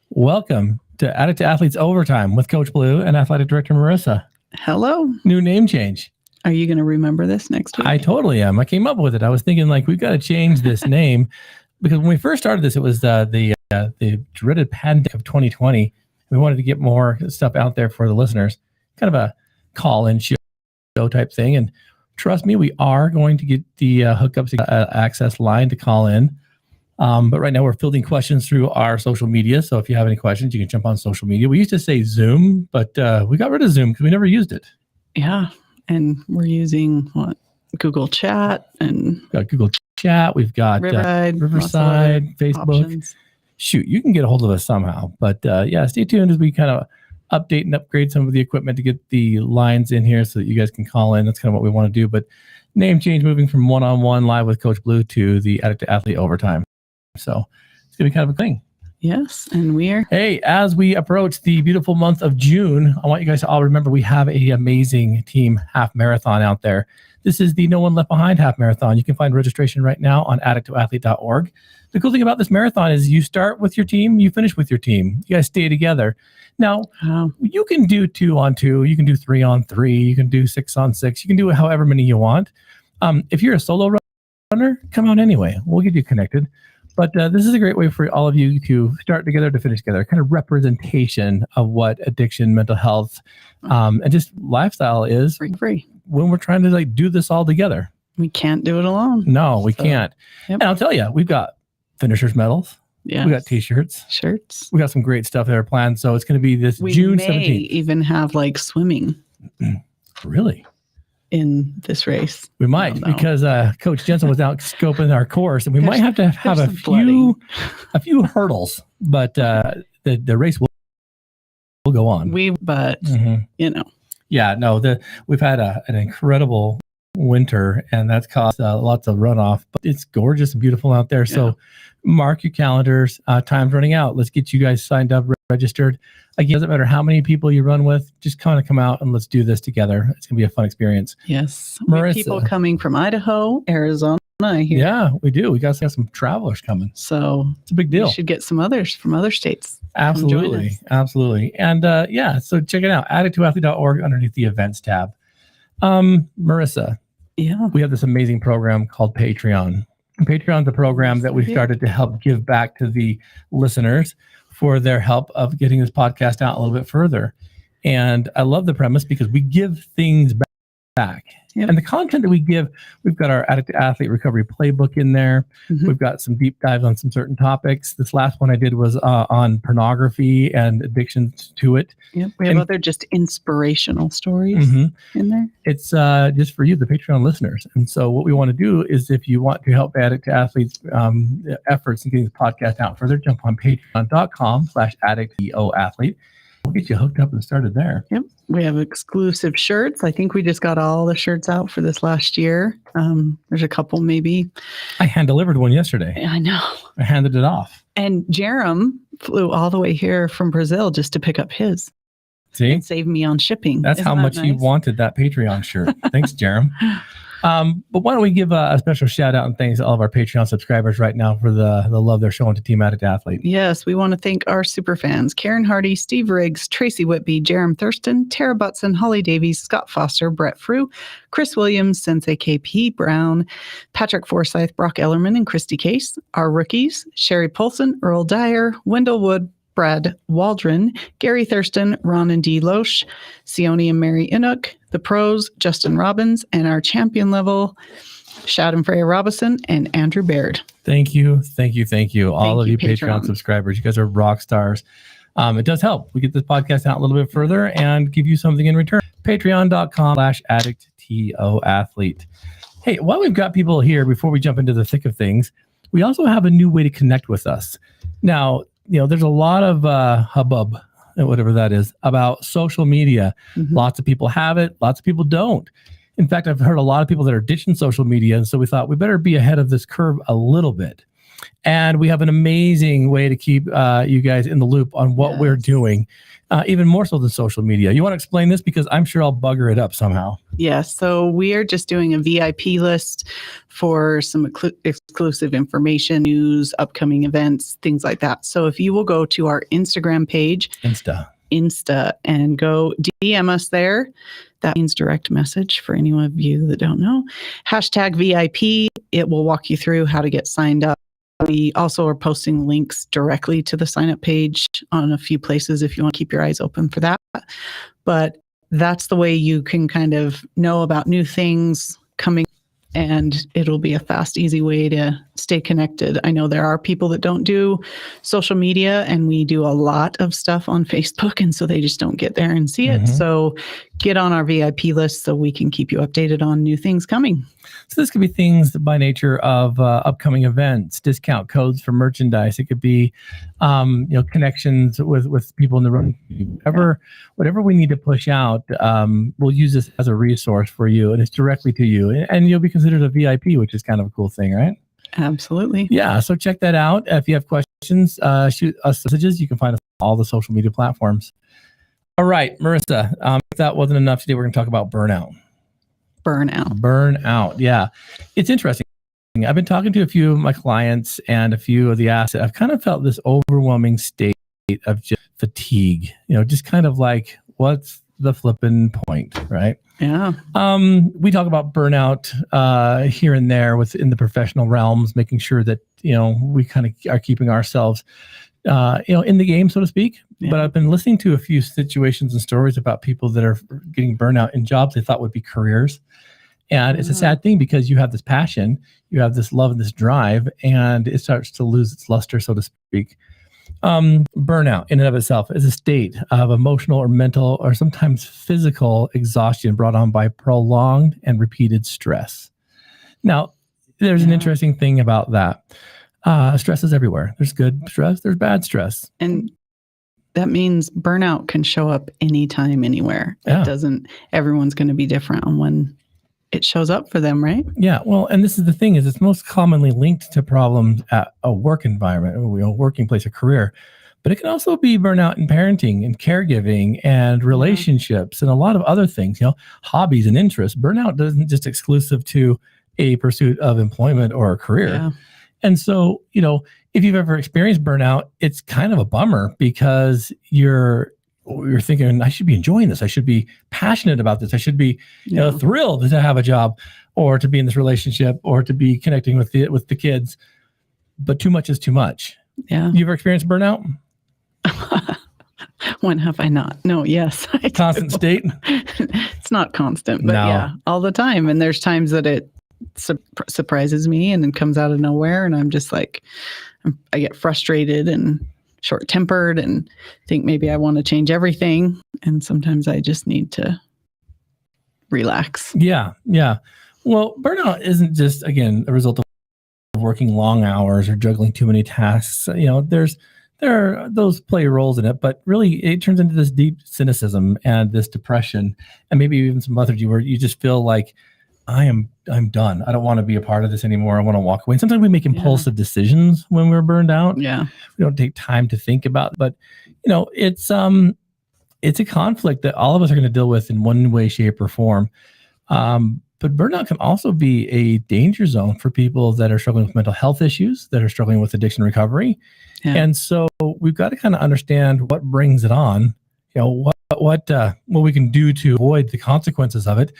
Welcome to Addict to Athletes Overtime with Coach Blue and Athletic Director Marissa. Hello. New name change. Are you going to remember this next week? I totally am. I came up with it. I was thinking we've got to change this name because when we first started this, it was the dreaded pandemic of 2020. We wanted to get more stuff out there for the listeners, kind of a call-in show type thing. And trust me, we are going to get the hookups access line to call in. But right now we're fielding questions through our social media. So if you have any questions, you can jump on social media. We used to say Zoom, but we got rid of Zoom because we never used it. Yeah. And we're using Google Chat and we've got Google Chat. We've got Riverside, Facebook. Options. Shoot, you can get a hold of us somehow. But stay tuned as we kind of update and upgrade some of the equipment to get the lines in here so that you guys can call in. That's kind of what we want to do. But name change, moving from one-on-one live with Coach Blue to the Addict to Athlete Overtime. So it's going to be kind of a thing. Yes, and we're... Hey, as we approach the beautiful month of June, I want you guys to all remember we have an amazing team half marathon out there. This is the No One Left Behind half marathon. You can find registration right now on addicttoathlete.org. The cool thing about this marathon is you start with your team, you finish with your team. You guys stay together. Now, you can do 2-on-2, you can do 3-on-3, you can do 6-on-6, you can do however many you want. If you're a solo runner, come out anyway. We'll get you connected. But this is a great way for all of you to start together to finish together, kind of representation of what addiction, mental health, and just lifestyle is free when we're trying to do this all together. We can't do it alone. No, we can't. Yep. And I'll tell you, we've got finishers medals. Yeah, we got T-shirts, shirts. We got some great stuff that are planned. So it's going to be this June 17th. We may even have swimming. Really? In this race. We might, because Coach Jensen was out scoping our course, and we might have to have a few hurdles, but the race will go on. Yeah, no, we've had an incredible winter, and that's caused lots of runoff, but it's gorgeous and beautiful out there. Yeah. So mark your calendars. Time's running out. Let's get you guys signed up, registered. Again, it doesn't matter how many people you run with, just kind of come out and let's do this together. It's going to be a fun experience. Yes. We have people coming from Idaho, Arizona. Yeah, we do. We got some travelers coming. So it's a big deal. We should get some others from other states. Absolutely. Absolutely. And so check it out. addicttoathlete.org underneath the events tab. Marissa. Yeah. We have this amazing program called Patreon. And Patreon's a program that we started to help give back to the listeners for their help of getting this podcast out a little bit further. And I love the premise because we give things back. Yep. And the content that we give, we've got our Addict to Athlete Recovery Playbook in there. Mm-hmm. We've got some deep dives on some certain topics. This last one I did was on pornography and addictions to it. Yep. We have other just inspirational stories in there. It's just for you, the Patreon listeners. And so what we want to do is if you want to help Addict to Athletes efforts in getting the podcast out further, jump on patreon.com/addicttoathlete. We'll get you hooked up and started there. Yep. We have exclusive shirts. I think we just got all the shirts out for this last year. There's a couple maybe. I hand delivered one yesterday. I know. I handed it off. And Jerem flew all the way here from Brazil just to pick up his. See? And save me on shipping. That's how much you wanted that Patreon shirt. Thanks, Jerem. But why don't we give a special shout out and thanks to all of our Patreon subscribers right now for the love they're showing to Team Addict Athlete. Yes, we want to thank our super fans, Karen Hardy, Steve Riggs, Tracy Whitby, Jerem Thurston, Tara Butson, Holly Davies, Scott Foster, Brett Frew, Chris Williams, Sensei KP Brown, Patrick Forsyth, Brock Ellerman, and Christy Case. Our rookies, Sherry Polson, Earl Dyer, Wendell Wood, Brad Waldron, Gary Thurston, Ron and Dee Loesch, Sione and Mary Inuk, the pros, Justin Robbins, and our champion level, Shadon Freya Robinson and Andrew Baird. Thank you. All of you Patreon subscribers. You guys are rock stars. It does help. We get this podcast out a little bit further and give you something in return. Patreon.com/addicttoathlete. Hey, while we've got people here, before we jump into the thick of things, we also have a new way to connect with us. Now, there's a lot of hubbub, whatever that is, about social media. Mm-hmm. Lots of people have it. Lots of people don't. In fact, I've heard a lot of people that are ditching social media. And so we thought we better be ahead of this curve a little bit. And we have an amazing way to keep you guys in the loop on what we're doing, even more so than social media. You want to explain this? Because I'm sure I'll bugger it up somehow. Yes. So we are just doing a VIP list for some exclusive information, news, upcoming events, things like that. So if you will go to our Instagram page, Insta, and go DM us there. That means direct message for any of you that don't know. #VIP. It will walk you through how to get signed up. We also are posting links directly to the sign up page on a few places if you want to keep your eyes open for that. But that's the way you can kind of know about new things coming, and it'll be a fast, easy way to stay connected. I know there are people that don't do social media, and we do a lot of stuff on Facebook, and so they just don't get there and see it. So get on our VIP list so we can keep you updated on new things coming. So this could be things by nature of upcoming events, discount codes for merchandise. It could be, connections with people in the room. Whatever we need to push out, we'll use this as a resource for you, and it's directly to you. And you'll be considered a VIP, which is kind of a cool thing, right? Absolutely. Yeah. So check that out. If you have questions, shoot us messages. You can find us on all the social media platforms. All right, Marissa. If that wasn't enough today, we're going to talk about burnout. Burnout. Yeah. It's interesting. I've been talking to a few of my clients and a few of the assets. I've kind of felt this overwhelming state of just fatigue, just kind of like, what's the flipping point, right? Yeah. We talk about burnout here and there within the professional realms, making sure that, we kind of are keeping ourselves, in the game, so to speak. Yeah. But I've been listening to a few situations and stories about people that are getting burnout in jobs they thought would be careers. And it's a sad thing because you have this passion, you have this love and this drive, and it starts to lose its luster, so to speak. Burnout in and of itself is a state of emotional or mental or sometimes physical exhaustion brought on by prolonged and repeated stress. Now, there's an interesting thing about that. Stress is everywhere. There's good stress, there's bad stress. And that means burnout can show up anytime, anywhere. It doesn't, everyone's going to be different on when it shows up for them, right? Yeah. Well, and this is the thing, is it's most commonly linked to problems at a work environment, a working place, a career. But it can also be burnout in parenting and caregiving and relationships and a lot of other things, hobbies and interests. Burnout doesn't just exclusive to a pursuit of employment or a career. Yeah. And so, if you've ever experienced burnout, it's kind of a bummer because you're thinking, I should be enjoying this. I should be passionate about this. I should be thrilled to have a job or to be in this relationship or to be connecting with the kids. But too much is too much. Yeah. You ever experienced burnout? When have I not? No, yes. Constant state? It's not constant, but all the time. And there's times that it surprises me and it comes out of nowhere. And I'm just like, I get frustrated and short-tempered and think maybe I want to change everything. And sometimes I just need to relax. Yeah. Well, burnout isn't just, again, a result of working long hours or juggling too many tasks. There are those play roles in it, but really it turns into this deep cynicism and this depression and maybe even some lethargy where you just feel like I'm done. I don't want to be a part of this anymore. I want to walk away. And sometimes we make impulsive decisions when we're burned out. Yeah. We don't take time to think about, but it's a conflict that all of us are going to deal with in one way, shape, or form. But burnout can also be a danger zone for people that are struggling with mental health issues, that are struggling with addiction recovery. Yeah. And so we've got to kind of understand what brings it on, what we can do to avoid the consequences of it,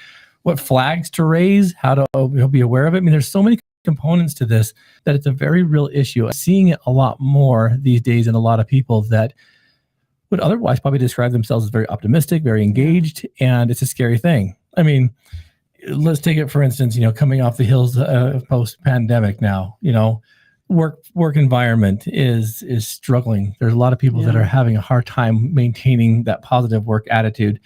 what flags to raise, how to be aware of it. I mean, there's so many components to this that it's a very real issue. I'm seeing it a lot more these days in a lot of people that would otherwise probably describe themselves as very optimistic, very engaged, and it's a scary thing. I mean, let's take it, for instance, coming off the heels of post-pandemic now, work environment is struggling. There's a lot of people that are having a hard time maintaining that positive work attitude.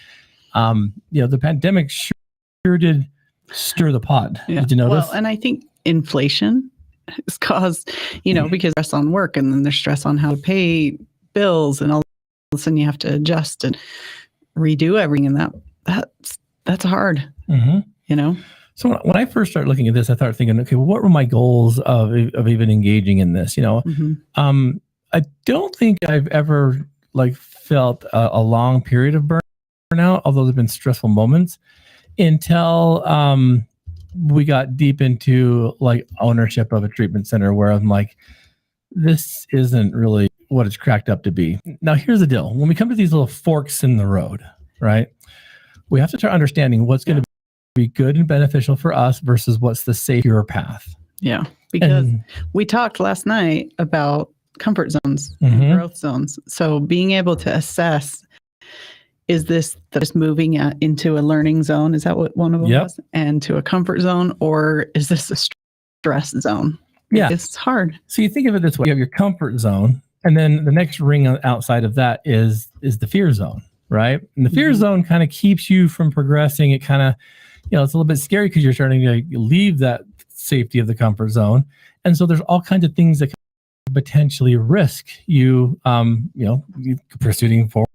The pandemic sure did stir the pot. Yeah. Did you notice? Well, and I think inflation has caused, because stress on work and then there's stress on how to pay bills and all of a sudden you have to adjust and redo everything. And that's hard, So when I first started looking at this, I started thinking, okay, well, what were my goals of even engaging in this? I don't think I've ever like felt a long period of burnout, although there've been stressful moments until we got deep into like ownership of a treatment center where I'm like, this isn't really what it's cracked up to be. Now, here's the deal. When we come to these little forks in the road, right, we have to start understanding what's going to be good and beneficial for us versus what's the safer path. Yeah, because we talked last night about comfort zones and growth zones. So being able to assess, is this just moving into a learning zone? Is that what one of them was? And to a comfort zone, or is this a stress zone? Yeah. It's hard. So you think of it this way. You have your comfort zone, and then the next ring outside of that is the fear zone, right? And the fear zone kind of keeps you from progressing. It kind of, it's a little bit scary because you're starting to leave that safety of the comfort zone. And so there's all kinds of things that can potentially risk you, you pursuing forward.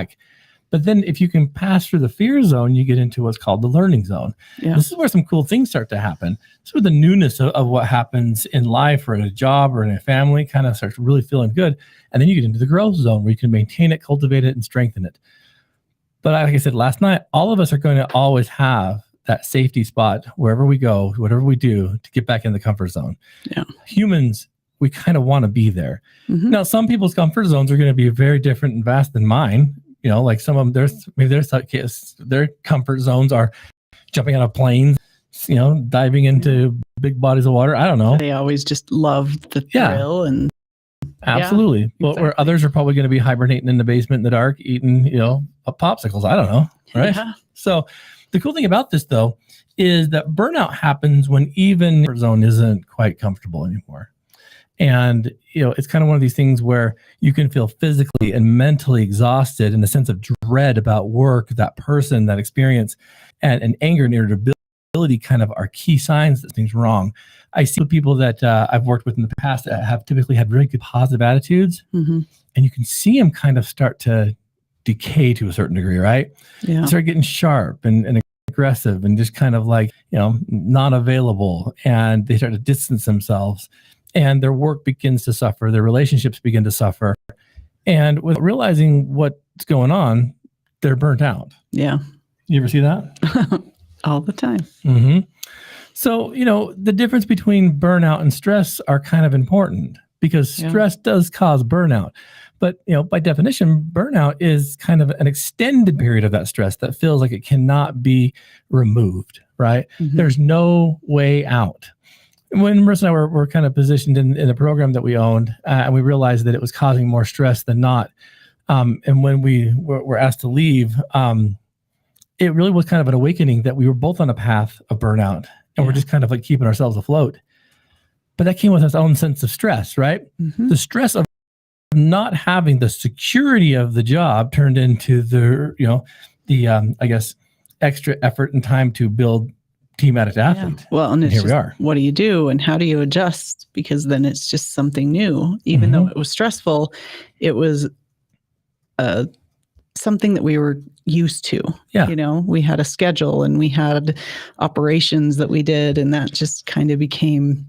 But then if you can pass through the fear zone, you get into what's called the learning zone. Yeah. This is where some cool things start to happen. So the newness of what happens in life or in a job or in a family kind of starts really feeling good. And then you get into the growth zone where you can maintain it, cultivate it, and strengthen it. But like I said last night, all of us are going to always have that safety spot wherever we go, whatever we do, to get back in the comfort zone. Yeah. Humans, we kind of want to be there. Now, some people's comfort zones are going to be very different and vast than mine. Like some of them, their comfort zones are jumping out of planes, diving into big bodies of water. I don't know. They always just love the thrill and absolutely. But exactly. Where others are probably going to be hibernating in the basement in the dark, eating, popsicles. I don't know. Right. Yeah. So the cool thing about this though, is that burnout happens when even your zone isn't quite comfortable anymore. And, it's kind of one of these things where you can feel physically and mentally exhausted and a sense of dread about work, that person, that experience, and anger and irritability kind of are key signs that things wrong. I see people that I've worked with in the past that have typically had really good positive attitudes, and you can see them kind of start to decay to a certain degree, right? Yeah. Start getting sharp and aggressive and just kind of like, not available, and they start to distance themselves. And their work begins to suffer, their relationships begin to suffer. And with realizing what's going on, they're burnt out. Yeah. You ever see that? All the time. So, the difference between burnout and stress are kind of important because stress does cause burnout. But, by definition, burnout is kind of an extended period of that stress that feels like it cannot be removed, right? There's no way out. When Marissa and I were kind of positioned in the program that we owned, and we realized that it was causing more stress than not, and when we were asked to leave, it really was kind of an awakening that we were both on a path of burnout, and we're just kind of like keeping ourselves afloat. But that came with its own sense of stress, right? The stress of not having the security of the job turned into the I guess, extra effort and time to build team addict athlete. Well, and here we are. What do you do and how do you adjust? Because then it's just something new. Even though it was stressful, it was something that we were used to. Yeah. We had a schedule and we had operations that we did, and that just kind of became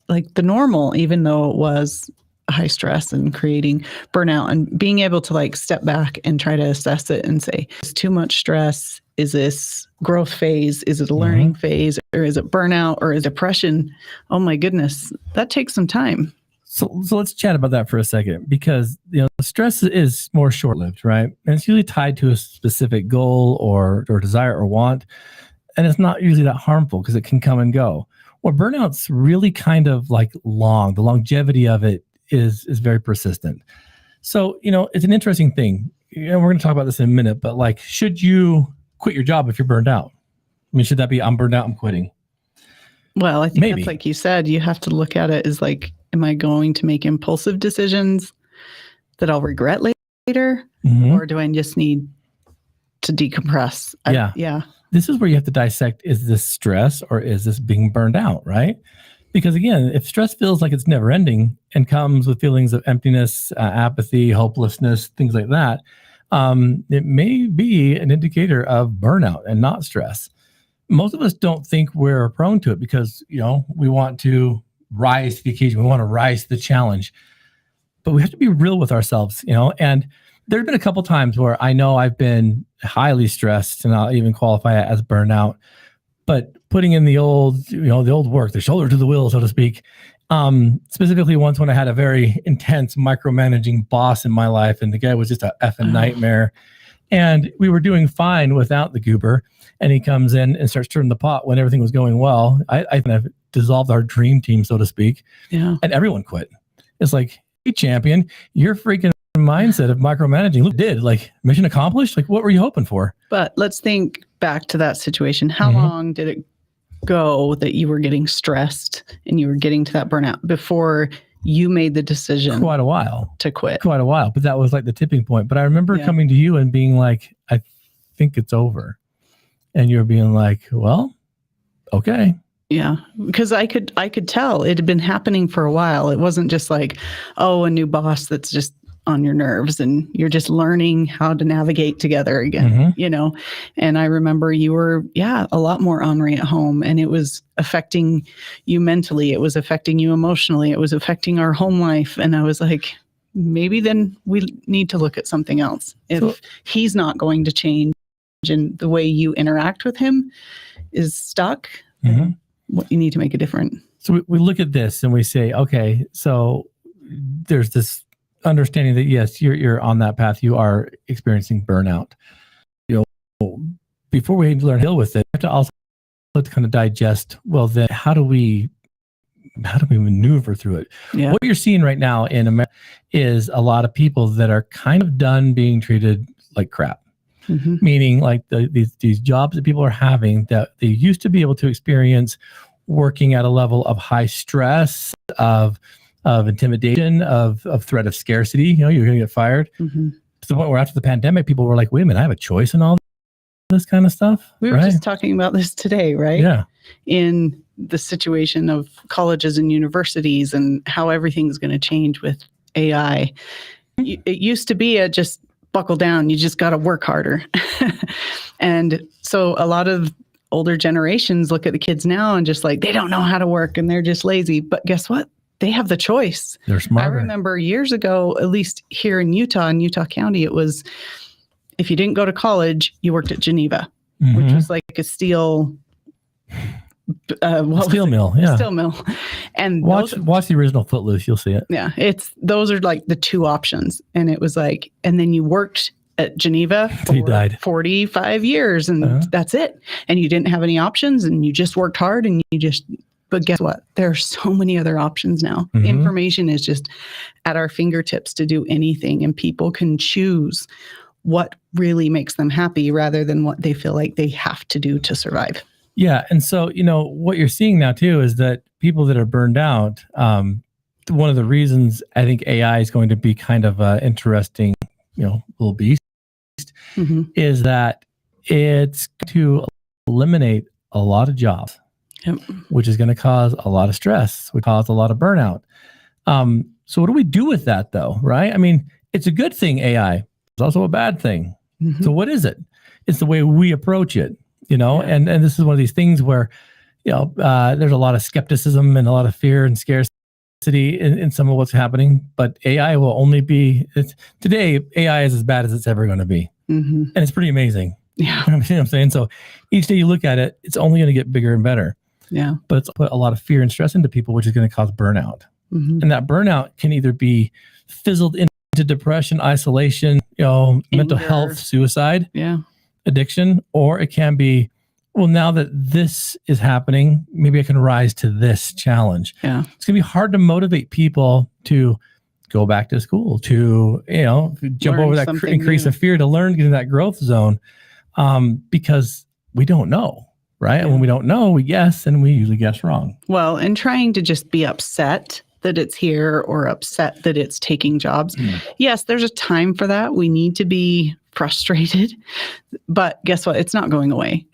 like the normal, even though it was high stress and creating burnout, and being able to like step back and try to assess it and say, is too much stress? Is this growth phase? Is it a learning phase? Or is it burnout? Or is depression? Oh my goodness, that takes some time. So let's chat about that for a second, because stress is more short-lived, right? And it's usually tied to a specific goal or desire or want, and it's not usually that harmful because it can come and go. Well, burnout's really kind of like long. The longevity of it is very persistent. So it's an interesting thing. We're going to talk about this in a minute, but like, should you quit your job if you're burned out? I mean, should that be, I'm burned out, I'm quitting? Well, I think that's like you said, you have to look at it as like, am I going to make impulsive decisions that I'll regret later? Or do I just need to decompress? Yeah. This is where you have to dissect, is this stress or is this being burned out, right? Because again, if stress feels like it's never ending and comes with feelings of emptiness, apathy, hopelessness, things like that, it may be an indicator of burnout and not stress. most of us don't think we're prone to it because, we want to rise to the occasion. We want to rise to the challenge. But we have to be real with ourselves, and there have been a couple times where I know I've been highly stressed and I'll even qualify it as burnout. But putting in the old, the old work, the shoulder to the wheel, so to speak, specifically once when I had a very intense micromanaging boss in my life, and the guy was just a effing nightmare. And we were doing fine without the goober. And he comes in and starts turning the pot when everything was going well. I kind of dissolved our dream team, so to speak. Yeah. And everyone quit. It's like, hey, champion, your freaking mindset of micromanaging, look, did like mission accomplished? Like, what were you hoping for? But let's think back to that situation. How long did it go that you were getting stressed and you were getting to that burnout before you made the decision? Quite a while. To quit. Quite a while. But that was like the tipping point. But I remember coming to you and being like, I think it's over. And you're being like, well, okay. Yeah, because I could tell it had been happening for a while. It wasn't just like, a new boss that's just on your nerves and you're just learning how to navigate together again, And I remember you were, a lot more ornery at home, and it was affecting you mentally. It was affecting you emotionally. It was affecting our home life. And I was like, maybe then we need to look at something else. If he's not going to change and the way you interact with him is stuck, you need to make a difference. So we look at this and we say, okay, so there's this understanding that yes, you're on that path. You are experiencing burnout. Before we learn to deal with it, we have to also kind of digest. Well, then how do we maneuver through it? Yeah. What you're seeing right now in America is a lot of people that are kind of done being treated like crap. Meaning like these jobs that people are having that they used to be able to experience working at a level of high stress, of intimidation, of threat of scarcity, you're going to get fired. To the point where after the pandemic, people were like, wait a minute, I have a choice in all this kind of stuff. We were just talking about this today, right? Yeah. In the situation of colleges and universities and how everything's going to change with AI. It used to be just buckle down. You just got to work harder. And so a lot of older generations look at the kids now and just like, they don't know how to work and they're just lazy. But guess what? They have the choice. They're smarter. I remember years ago, at least here in Utah County, it was, if you didn't go to college, you worked at Geneva, which was like a steel mill. Yeah. Steel mill. And watch the original Footloose. You'll see it. Yeah. Those are like the two options. And it was like, and then you worked at Geneva for 45 years and that's it. And you didn't have any options and you just worked hard and but guess what? There are so many other options now. Information is just at our fingertips to do anything, and people can choose what really makes them happy rather than what they feel like they have to do to survive. Yeah. And so, what you're seeing now too is that people that are burned out, one of the reasons I think AI is going to be kind of an interesting, little beast is that it's to eliminate a lot of jobs, which is going to cause a lot of stress, which cause a lot of burnout. So what do we do with that though? Right? I mean, it's a good thing, AI. It's also a bad thing. So what is it? It's the way we approach it. And this is one of these things where, there's a lot of skepticism and a lot of fear and scarcity in some of what's happening, but AI will only be, today, AI is as bad as it's ever going to be. And it's pretty amazing. Yeah. You know what I'm saying? So each day you look at it, it's only going to get bigger and better. Yeah. But it's put a lot of fear and stress into people, which is going to cause burnout. And that burnout can either be fizzled into depression, isolation, mental health, suicide. Yeah. Addiction, or it can be, well, now that this is happening, maybe I can rise to this challenge. Yeah. It's going to be hard to motivate people to go back to school, to, jump over that increase of fear, to learn, get in that growth zone, because we don't know, right? Yeah. And when we don't know, we guess, and we usually guess wrong. Well, and trying to just be upset that it's here or upset that it's taking jobs. Yes, there's a time for that. We need to be frustrated, but guess what? It's not going away.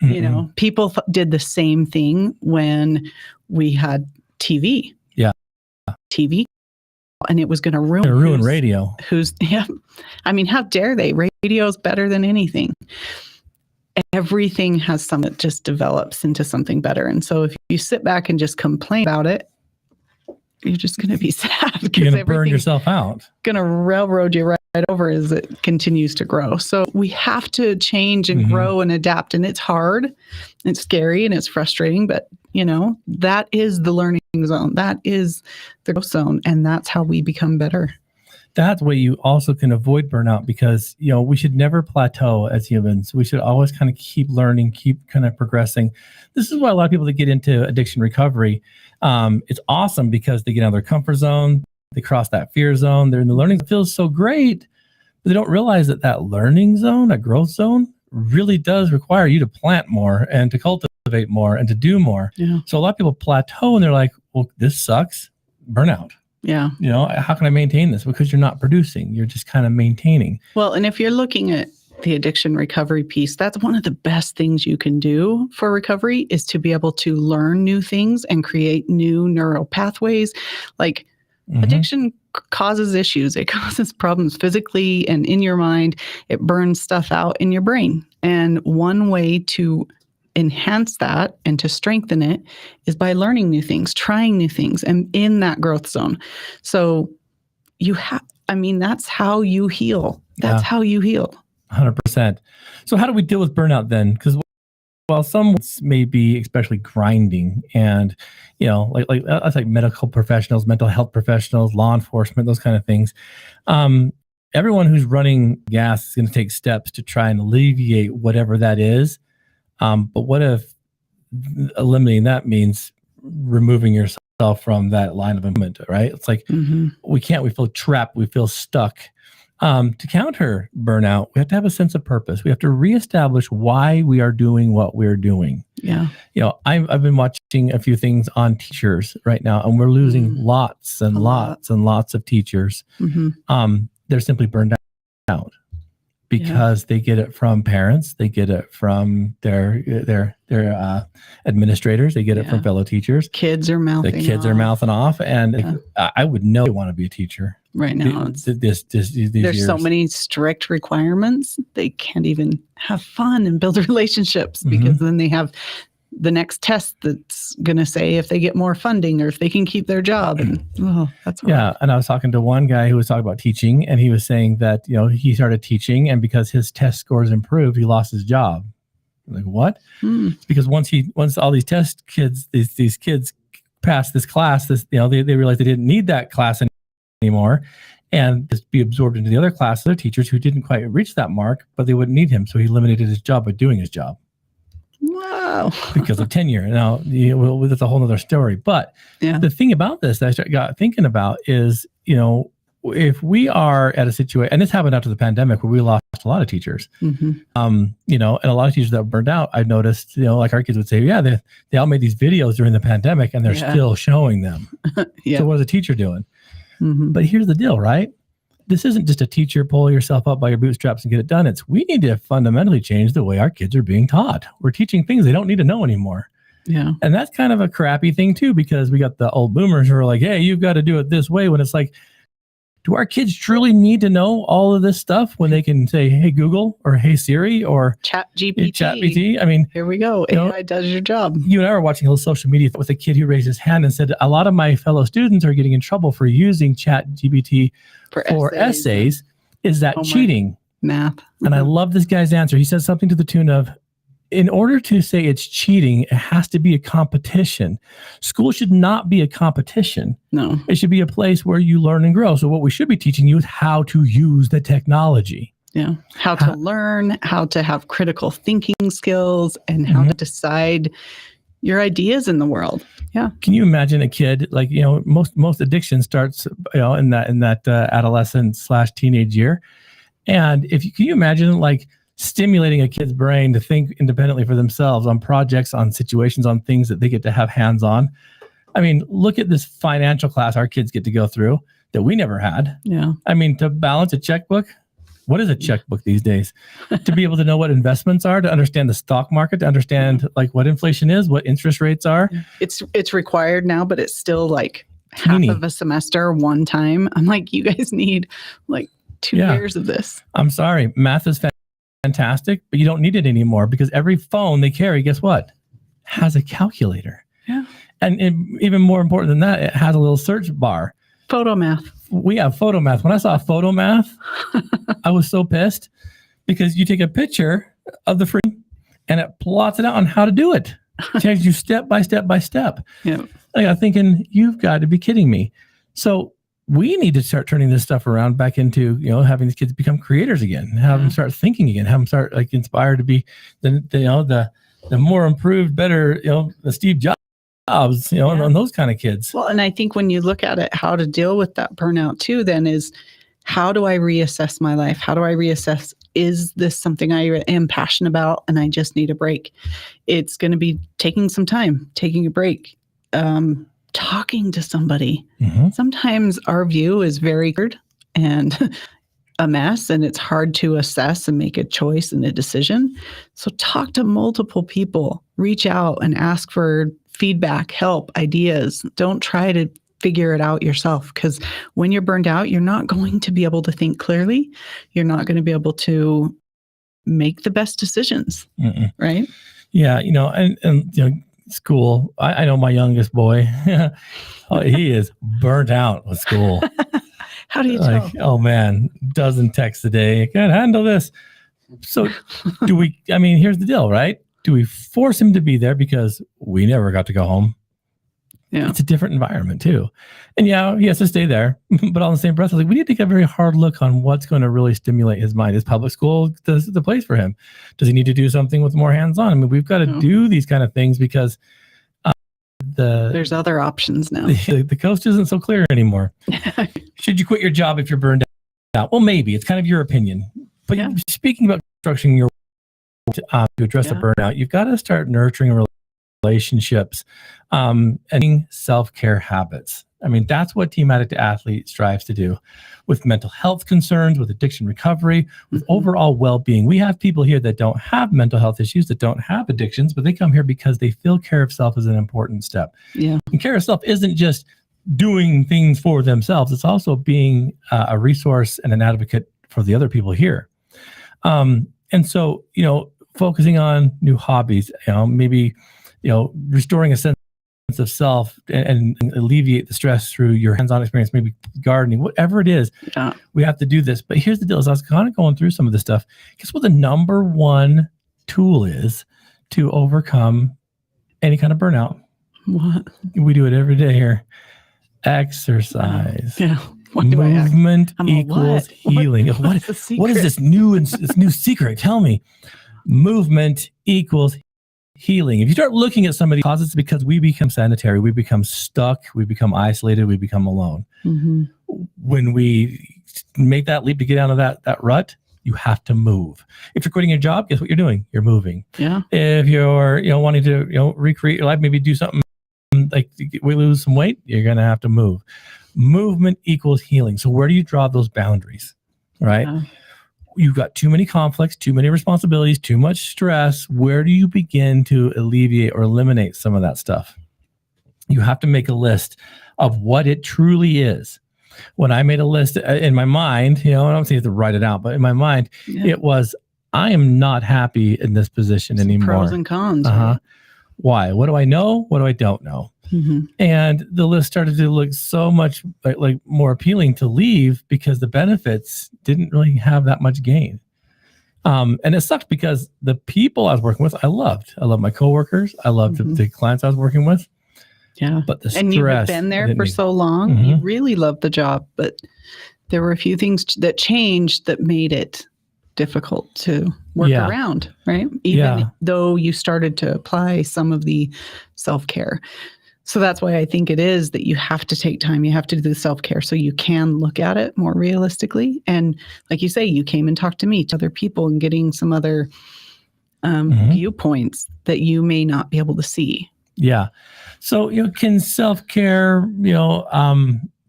People did the same thing when we had TV. Yeah. TV. And it was going to ruin radio. I mean, how dare they? Radio is better than anything. everything has something that just develops into something better. And so if you sit back and just complain about it, you're just going to be sad You're because going to burn everything's yourself out. going to railroad you right over as it continues to grow. So we have to change and grow and adapt. And it's hard, it's scary, and it's frustrating. But, that is the learning zone. That is the growth zone. And that's how we become better. That way you also can avoid burnout because, we should never plateau as humans. We should always kind of keep learning, keep kind of progressing. This is why a lot of people that get into addiction recovery, it's awesome because they get out of their comfort zone. They cross that fear zone. They're in the learning. It feels so great, but they don't realize that learning zone, that growth zone really does require you to plant more and to cultivate more and to do more. Yeah. So a lot of people plateau and they're like, well, this sucks. Burnout. Yeah. How can I maintain this? Because you're not producing. You're just kind of maintaining. Well, and if you're looking at the addiction recovery piece, that's one of the best things you can do for recovery is to be able to learn new things and create new neural pathways. Like addiction causes issues. It causes problems physically and in your mind. It burns stuff out in your brain. And one way to enhance that and to strengthen it is by learning new things, trying new things, and in that growth zone. So that's how you heal. That's how you heal. 100%. So how do we deal with burnout then? Because while some may be especially grinding and, that's like medical professionals, mental health professionals, law enforcement, those kind of things. Everyone who's running gas is going to take steps to try and alleviate whatever that is. But what if eliminating that means removing yourself from that line of movement, right? It's like we feel trapped, we feel stuck. To counter burnout, we have to have a sense of purpose. We have to reestablish why we are doing what we're doing. Yeah. I've been watching a few things on teachers right now, and we're losing lots and lots and lots of teachers. They're simply burned out. Because they get it from parents, they get it from their administrators, they get it from fellow teachers. Kids are mouthing off, and I would know they want to be a teacher right now. These there's years. So many strict requirements; they can't even have fun and build relationships because then they have the next test that's going to say if they get more funding or if they can keep their job. And that's hard. Yeah. And I was talking to one guy who was talking about teaching, and he was saying that, he started teaching, and because his test scores improved, he lost his job. I'm like, what? Because once all these test kids, these kids passed this class, they realized they didn't need that class anymore and just be absorbed into the other class, other teachers who didn't quite reach that mark, but they wouldn't need him. So he eliminated his job by doing his job. Wow. Because of tenure. Now, that's a whole other story. But the thing about this that I got thinking about is, if we are at a situation, and this happened after the pandemic where we lost a lot of teachers, and a lot of teachers that were burned out, I've noticed, like our kids would say, they all made these videos during the pandemic and they're still showing them. So what is a teacher doing? But here's the deal, right? This isn't just a teacher pull yourself up by your bootstraps and get it done. We need to fundamentally change the way our kids are being taught. We're teaching things they don't need to know anymore. Yeah. And that's kind of a crappy thing too, because we got the old boomers who are like, hey, you've got to do it this way, when it's like, do our kids truly need to know all of this stuff when they can say, hey, Google, or hey, Siri, or Chat GPT? I mean, here we go. AI does your job. You and I were watching a little social media with a kid who raised his hand and said, a lot of my fellow students are getting in trouble for using Chat GPT for essays. Is that cheating? Math. And I love this guy's answer. He said something to the tune of, in order to say it's cheating, it has to be a competition. School should not be a competition. No. It should be a place where you learn and grow. So what we should be teaching you is how to use the technology. Yeah. How to learn, how to have critical thinking skills, and how to decide your ideas in the world. Yeah. Can you imagine a kid, like, most addiction starts, in that adolescent / teenage year. And can you imagine, like, stimulating a kid's brain to think independently for themselves on projects, on situations, on things that they get to have hands on. I mean, look at this financial class our kids get to go through that we never had. Yeah. I mean, to balance a checkbook, what is a checkbook these days? To be able to know what investments are, to understand the stock market, to understand like what inflation is, what interest rates are. It's required now, but it's still like half of a semester one time. I'm like, you guys need like 2 years of this. I'm sorry. Math is fantastic, but you don't need it anymore because every phone they carry, guess what? Has a calculator. Yeah. And even more important than that, it has a little search bar. Photo math. We have photo math. When I saw photo math, I was so pissed because you take a picture of the frame and it plots it out on how to do it. It tells you step by step by step. Yeah. I got thinking, you've got to be kidding me. So we need to start turning this stuff around back into, having these kids become creators again, have them start thinking again, have them start inspired to be the more improved, better, the Steve Jobs, and those kind of kids. Well, and I think when you look at it, how to deal with that burnout too, then is how do I reassess my life? How do I reassess, is this something I am passionate about and I just need a break? It's going to be taking some time, taking a break, talking to somebody. Mm-hmm. Sometimes our view is very good and a mess, and it's hard to assess and make a choice and a decision. So talk to multiple people, reach out and ask for feedback, help, ideas. Don't try to figure it out yourself, because when you're burned out, you're not going to be able to think clearly. You're not going to be able to make the best decisions. Mm-mm. Right? Yeah. And school. I know my youngest boy, he is burnt out with school. How do you tell? Oh man, dozen texts a day. I can't handle this. So here's the deal, right? Do we force him to be there because we never got to go home? Yeah. It's a different environment too. And he has to stay there. But on the same breath, we need to take a very hard look on what's going to really stimulate his mind. Is public school the place for him? Does he need to do something with more hands-on? We've got to do these kind of things because there's other options now. The coast isn't so clear anymore. Should you quit your job if you're burned out? Well, maybe. It's kind of your opinion. But speaking about structuring your to address the burnout, you've got to start nurturing relationships and self-care habits. That's what Team Addict to Athlete strives to do with mental health concerns, with addiction recovery, with overall well-being. We have people here that don't have mental health issues, that don't have addictions, but they come here because they feel care of self is an important step. Yeah. And care of self isn't just doing things for themselves. It's also being a resource and an advocate for the other people here. And so, focusing on new hobbies, maybe, restoring a sense of self and alleviate the stress through your hands-on experience, maybe gardening, whatever it is, we have to do this. But here's the deal, as I was kind of going through some of this stuff, guess what the number one tool is to overcome any kind of burnout? What? We do it every day here. Exercise. Movement equals healing. What is this new secret? Tell me. Movement equals healing. If you start looking at some of the causes, it's because we become sedentary, we become stuck, we become isolated, we become alone. Mm-hmm. When we make that leap to get out of that rut, you have to move. If you're quitting your job, guess what you're doing? You're moving. Yeah. If you're wanting to recreate your life, maybe do something like we lose some weight, you're going to have to move. Movement equals healing. So where do you draw those boundaries? Right? You've got too many conflicts, too many responsibilities, too much stress. Where do you begin to alleviate or eliminate some of that stuff? You have to make a list of what it truly is. When I made a list in my mind, I don't say you have to write it out, but in my mind, it was, I am not happy in this position anymore. Pros and cons. Right? Why? What do I know? What do I don't know? Mm-hmm. And the list started to look so much like more appealing to leave because the benefits didn't really have that much gain. And it sucked because the people I was working with, I loved my coworkers. I loved the clients I was working with. Yeah. But the stress. And you've been there for so long. Mm-hmm. You really loved the job, but there were a few things that changed that made it difficult to work around, right? Even though you started to apply some of the self-care. So that's why I think it is that you have to take time. You have to do the self-care so you can look at it more realistically. And like you say, you came and talked to me, to other people, and getting some other viewpoints that you may not be able to see. Yeah. So, can self-care,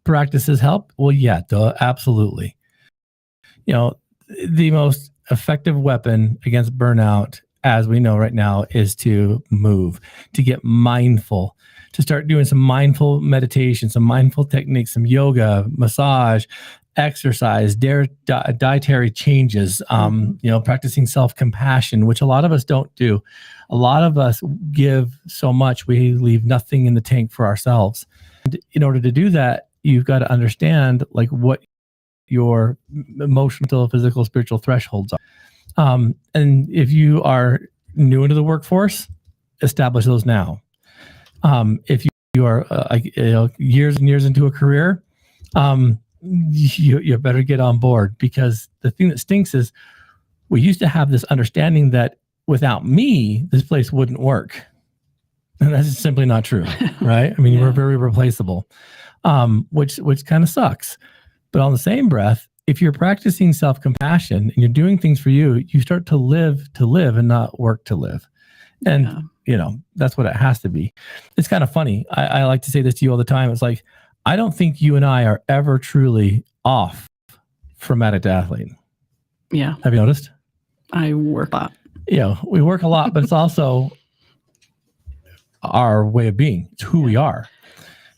practices help? Well, yeah, absolutely. The most effective weapon against burnout, as we know right now, is to move, to get mindful, to start doing some mindful meditation, some mindful techniques, some yoga, massage, exercise, dietary changes, practicing self-compassion, which a lot of us don't do. A lot of us give so much, we leave nothing in the tank for ourselves. And in order to do that, you've got to understand like what your emotional, physical, spiritual thresholds are. And if you are new into the workforce, establish those now. If you are years and years into a career, you better get on board, because the thing that stinks is we used to have this understanding that without me, this place wouldn't work. And that's simply not true, right? I mean, we're very replaceable, which kind of sucks. But on the same breath, if you're practicing self-compassion and you're doing things for you, you start to live and not work to live. And, that's what it has to be. It's kind of funny. I like to say this to you all the time. It's like, I don't think you and I are ever truly off from Addict to Athlete. Yeah. Have you noticed? I work a lot. We work a lot, but it's also our way of being. It's who we are.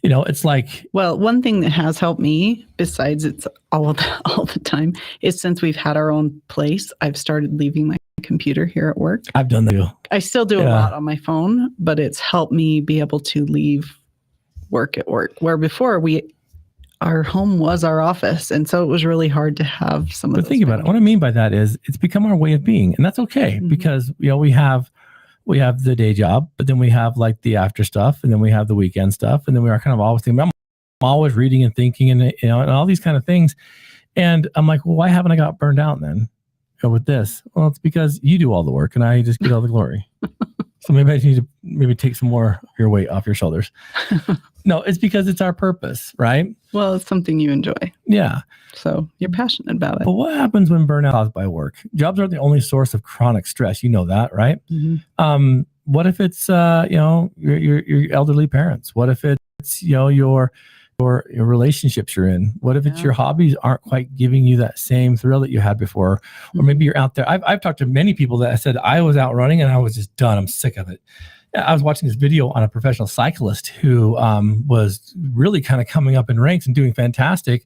It's like... Well, one thing that has helped me, besides it's all the time, is since we've had our own place, I've started leaving my computer here at work. I've done that too. I still do a lot on my phone, but it's helped me be able to leave work at work, where before our home was our office. And so it was really hard to have some of those. But think about it. What I mean by that is it's become our way of being. And that's okay, because, we have the day job, but then we have like the after stuff, and then we have the weekend stuff. And then we are kind of always thinking, I'm always reading and thinking and, and all these kind of things. And I'm like, well, why haven't I got burned out then with this? Well, it's because you do all the work and I just get all the glory. So maybe I need to take some more of your weight off your shoulders. No, it's because it's our purpose, right? Well, it's something you enjoy. Yeah. So you're passionate about it. But what happens when burnout is caused by work? Jobs aren't the only source of chronic stress. You know that, right? Mm-hmm. What if it's your elderly parents? What if it's your relationships you're in? What if it's your hobbies aren't quite giving you that same thrill that you had before? Or maybe you're out there. I've talked to many people that said, I was out running and I was just done. I'm sick of it. I was watching this video on a professional cyclist who was really kind of coming up in ranks and doing fantastic.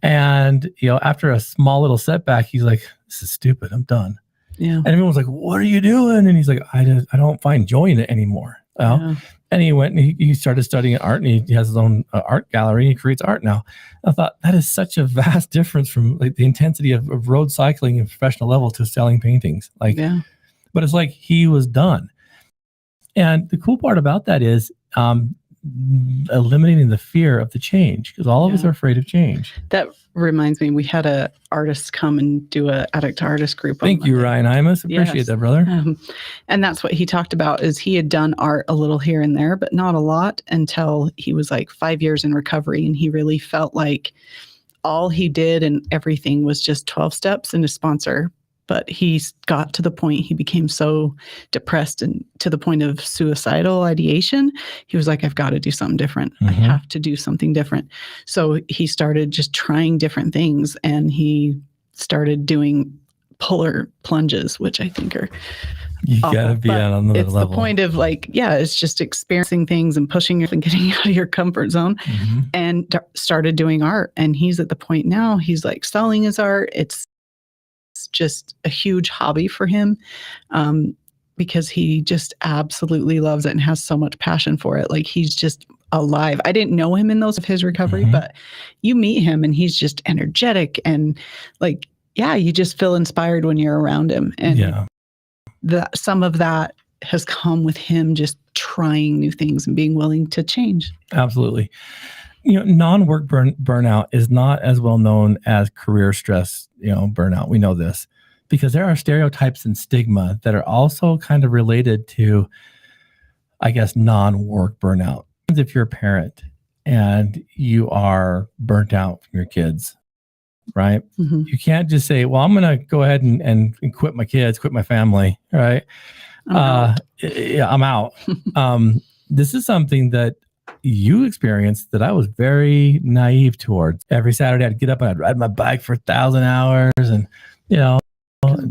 And, after a small little setback, he's like, this is stupid. I'm done. Yeah. And everyone's like, what are you doing? And he's like, I don't find joy in it anymore. And he went and he started studying art, and he has his own art gallery. He creates art now. I thought that is such a vast difference from like the intensity of road cycling at professional level to selling paintings. But it's like he was done. And the cool part about that is eliminating the fear of the change, because all of us are afraid of change. That reminds me, we had a artist come and do a Addict to Artist group. Thank you, Ryan Imus. Appreciate that, brother. And that's what he talked about, is he had done art a little here and there, but not a lot, until he was like 5 years in recovery. And he really felt like all he did and everything was just 12 steps and a sponsor. But he got to the point, he became so depressed and to the point of suicidal ideation. He was like, I've got to do something different. I have to do something different. So he started just trying different things, and he started doing polar plunges, which I think are you gotta be on another level. It's the point of like, it's just experiencing things and pushing and getting out of your comfort zone, and started doing art. And he's at the point now, he's like selling his art. It's just a huge hobby for him, because he just absolutely loves it and has so much passion for it. Like, he's just alive. I didn't know him in those of his recovery, but you meet him and he's just energetic and like, you just feel inspired when you're around him. And some of that has come with him just trying new things and being willing to change. Absolutely. Non-work burnout is not as well known as career stress, burnout. We know this because there are stereotypes and stigma that are also kind of related to, I guess, non-work burnout. If you're a parent and you are burnt out from your kids, right? You can't just say, well, I'm going to go ahead and quit my kids, quit my family, right? I'm out. This is something that you experienced that I was very naive towards. Every Saturday I'd get up and I'd ride my bike for 1,000 hours, and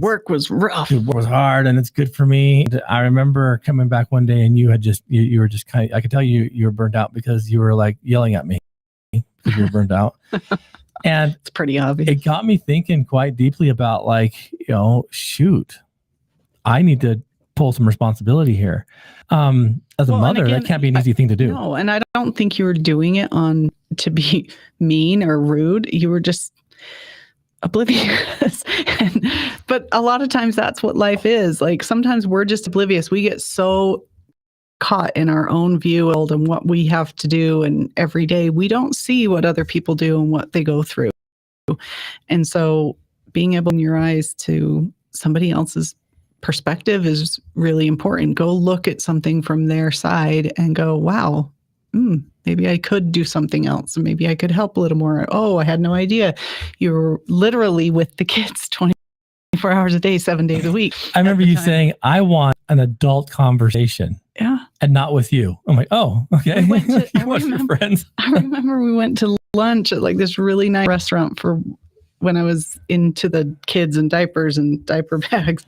work was rough. It was hard, and it's good for me. And I remember coming back one day, and you were just kind of, I could tell you were burnt out because you were like yelling at me because you're burned out. And It's pretty obvious. it got me thinking quite deeply about like, shoot, I need to pull some responsibility here. As a Well, and mother, again, that can't be an easy thing to do. No, and I don't think you were doing it to be mean or rude. You were just oblivious. But a lot of times that's what life is. Like sometimes we're just oblivious. We get so caught in our own view and what we have to do, and every day we don't see what other people do and what they go through. And so being able in your eyes to somebody else's perspective is really important. Go look at something from their side and go, wow, maybe I could do something else. Maybe I could help a little more. Oh, I had no idea. You're literally with the kids 24 hours a day, 7 days a week. I remember you saying, I want an adult conversation. Yeah. And not with you. I'm like, oh, okay. We went to- You want your friends. I remember we went to lunch at like this really nice restaurant for when I was into the kids and diapers and diaper bags.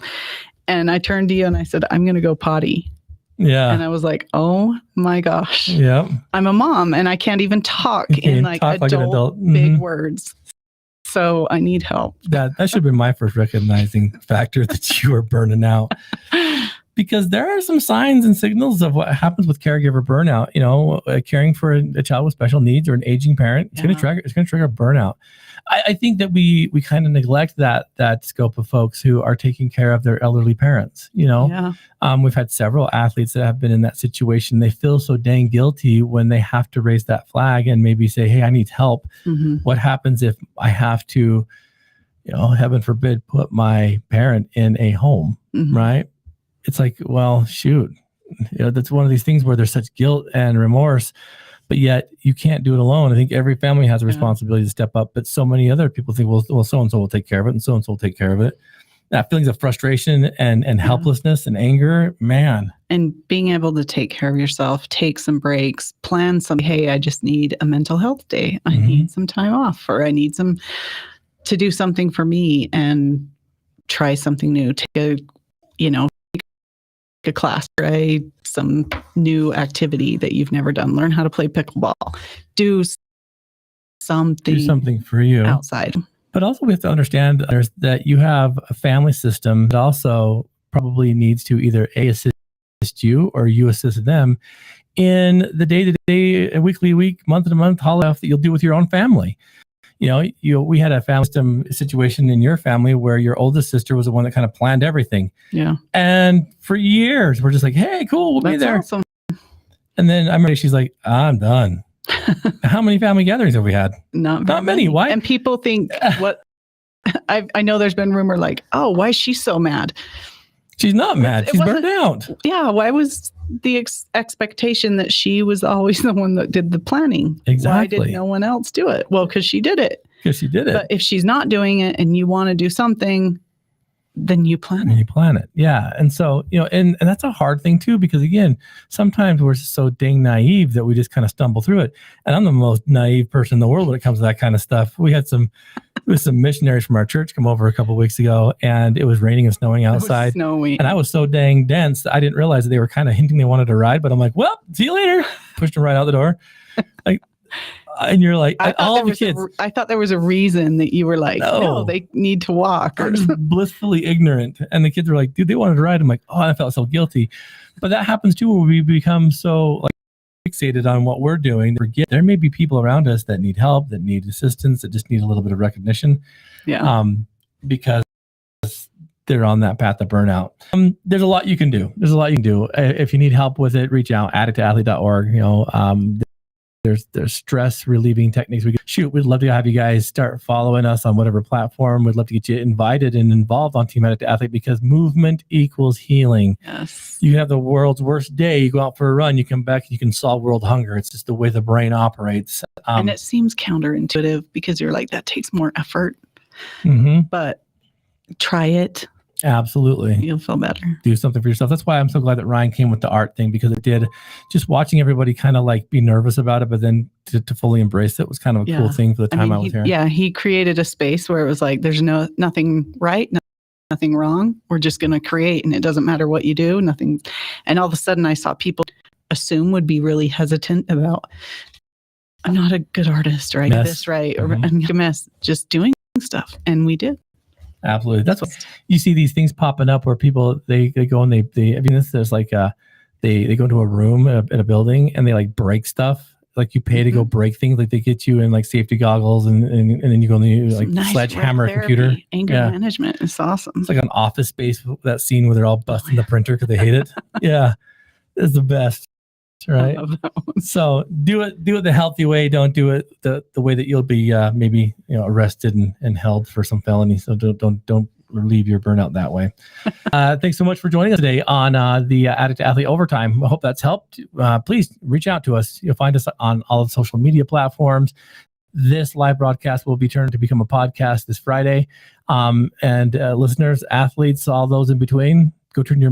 And I turned to you and I said, I'm going to go potty. Yeah. And I was like, oh my gosh. Yeah. I'm a mom and I can't even talk in like talk like an adult. big words. So I need help. That should have been my first recognizing factor that you were burning out. Because there are some signs and signals of what happens with caregiver burnout. Caring for a child with special needs or an aging parent, it's going to trigger burnout. I think that we kind of neglect that scope of folks who are taking care of their elderly parents. We've had several athletes that have been in that situation. They feel so dang guilty when they have to raise that flag and maybe say, "Hey, I need help." Mm-hmm. What happens if I have to, heaven forbid, put my parent in a home, mm-hmm. right? It's like, well, shoot, that's one of these things where there's such guilt and remorse, but yet you can't do it alone. I think every family has a responsibility to step up, but so many other people think, well, so-and-so will take care of it and so-and-so will take care of it. That feelings of frustration and helplessness and anger, man. And being able to take care of yourself, take some breaks, plan some, hey, I just need a mental health day. I mm-hmm. need some time off, or I need to do something for me and try something new. Take a class, try some new activity that you've never done. Learn how to play pickleball. Do something for you outside. But also we have to understand that you have a family system that also probably needs to either assist you or you assist them in the day-to-day, week, month-to-month holiday that you'll do with your own family. We had a family system situation in your family where your oldest sister was the one that kind of planned everything. Yeah. And for years, we're just like, hey, cool, we'll be there. Awesome. And then I remember she's like, I'm done. How many family gatherings have we had? Not many. Why? And people think what I know there's been rumor like, oh, why is she so mad? She's not mad. She's burned out. Yeah. Why was the expectation that she was always the one that did the planning? Exactly. Why did no one else do it? Well, because she did it. But if she's not doing it and you want to do something, then you plan it. Yeah. And so, and that's a hard thing too, because again, sometimes we're so dang naive that we just kind of stumble through it. And I'm the most naive person in the world when it comes to that kind of stuff. We had some missionaries from our church come over a couple of weeks ago, and it was raining and snowing outside. And I was so dang dense that I didn't realize that they were kind of hinting they wanted to ride, but I'm like, well, see you later. Pushed them right out the door. And you're like, all the kids. I thought there was a reason that you were like, no, they need to walk. Or blissfully ignorant. And the kids were like, dude, they wanted to ride. I'm like, oh, I felt so guilty. But that happens too, where we become so fixated on what we're doing. Forget there may be people around us that need help, that need assistance, that just need a little bit of recognition. Yeah. Because they're on that path of burnout. There's a lot you can do. If you need help with it, reach out, addictoathlete.org. There's stress relieving techniques. We'd love to have you guys start following us on whatever platform. We'd love to get you invited and involved on Team Addict to Athlete, because movement equals healing. Yes. You can have the world's worst day. You go out for a run, you come back, you can solve world hunger. It's just the way the brain operates. And it seems counterintuitive because you're like, that takes more effort. Mm-hmm. But try it. Absolutely. You'll feel better. Do something for yourself. That's why I'm so glad that Ryan came with the art thing, because it did just watching everybody kind of be nervous about it, but then to fully embrace it was kind of a cool thing for the time I was here. Yeah. He created a space where it was like, there's nothing right, nothing wrong. We're just going to create, and it doesn't matter what you do, nothing. And all of a sudden I saw people would be really hesitant about I'm not a good artist, or I did this right, or I'm a mess. Just doing stuff, and we did. Absolutely. That's what you see these things popping up where people they go and they I mean, there's like they go into a room at a building and they like break stuff. Like you pay to go break things. Like they get you in like safety goggles and then you go and you like Nice sledgehammer a therapy, computer. Anger management is awesome. It's like an Office Space, that scene where they're all busting the printer because they hate it. Yeah, it's the best. Right. So do it the healthy way. Don't do it the way that you'll be maybe arrested and held for some felony. So don't relieve your burnout that way. Thanks so much for joining us today on the Addict to Athlete Overtime. I hope that's helped. Please reach out to us. You'll find us on all of the social media platforms. This live broadcast will be turned to become a podcast this Friday. And listeners, athletes, all those in between, go turn your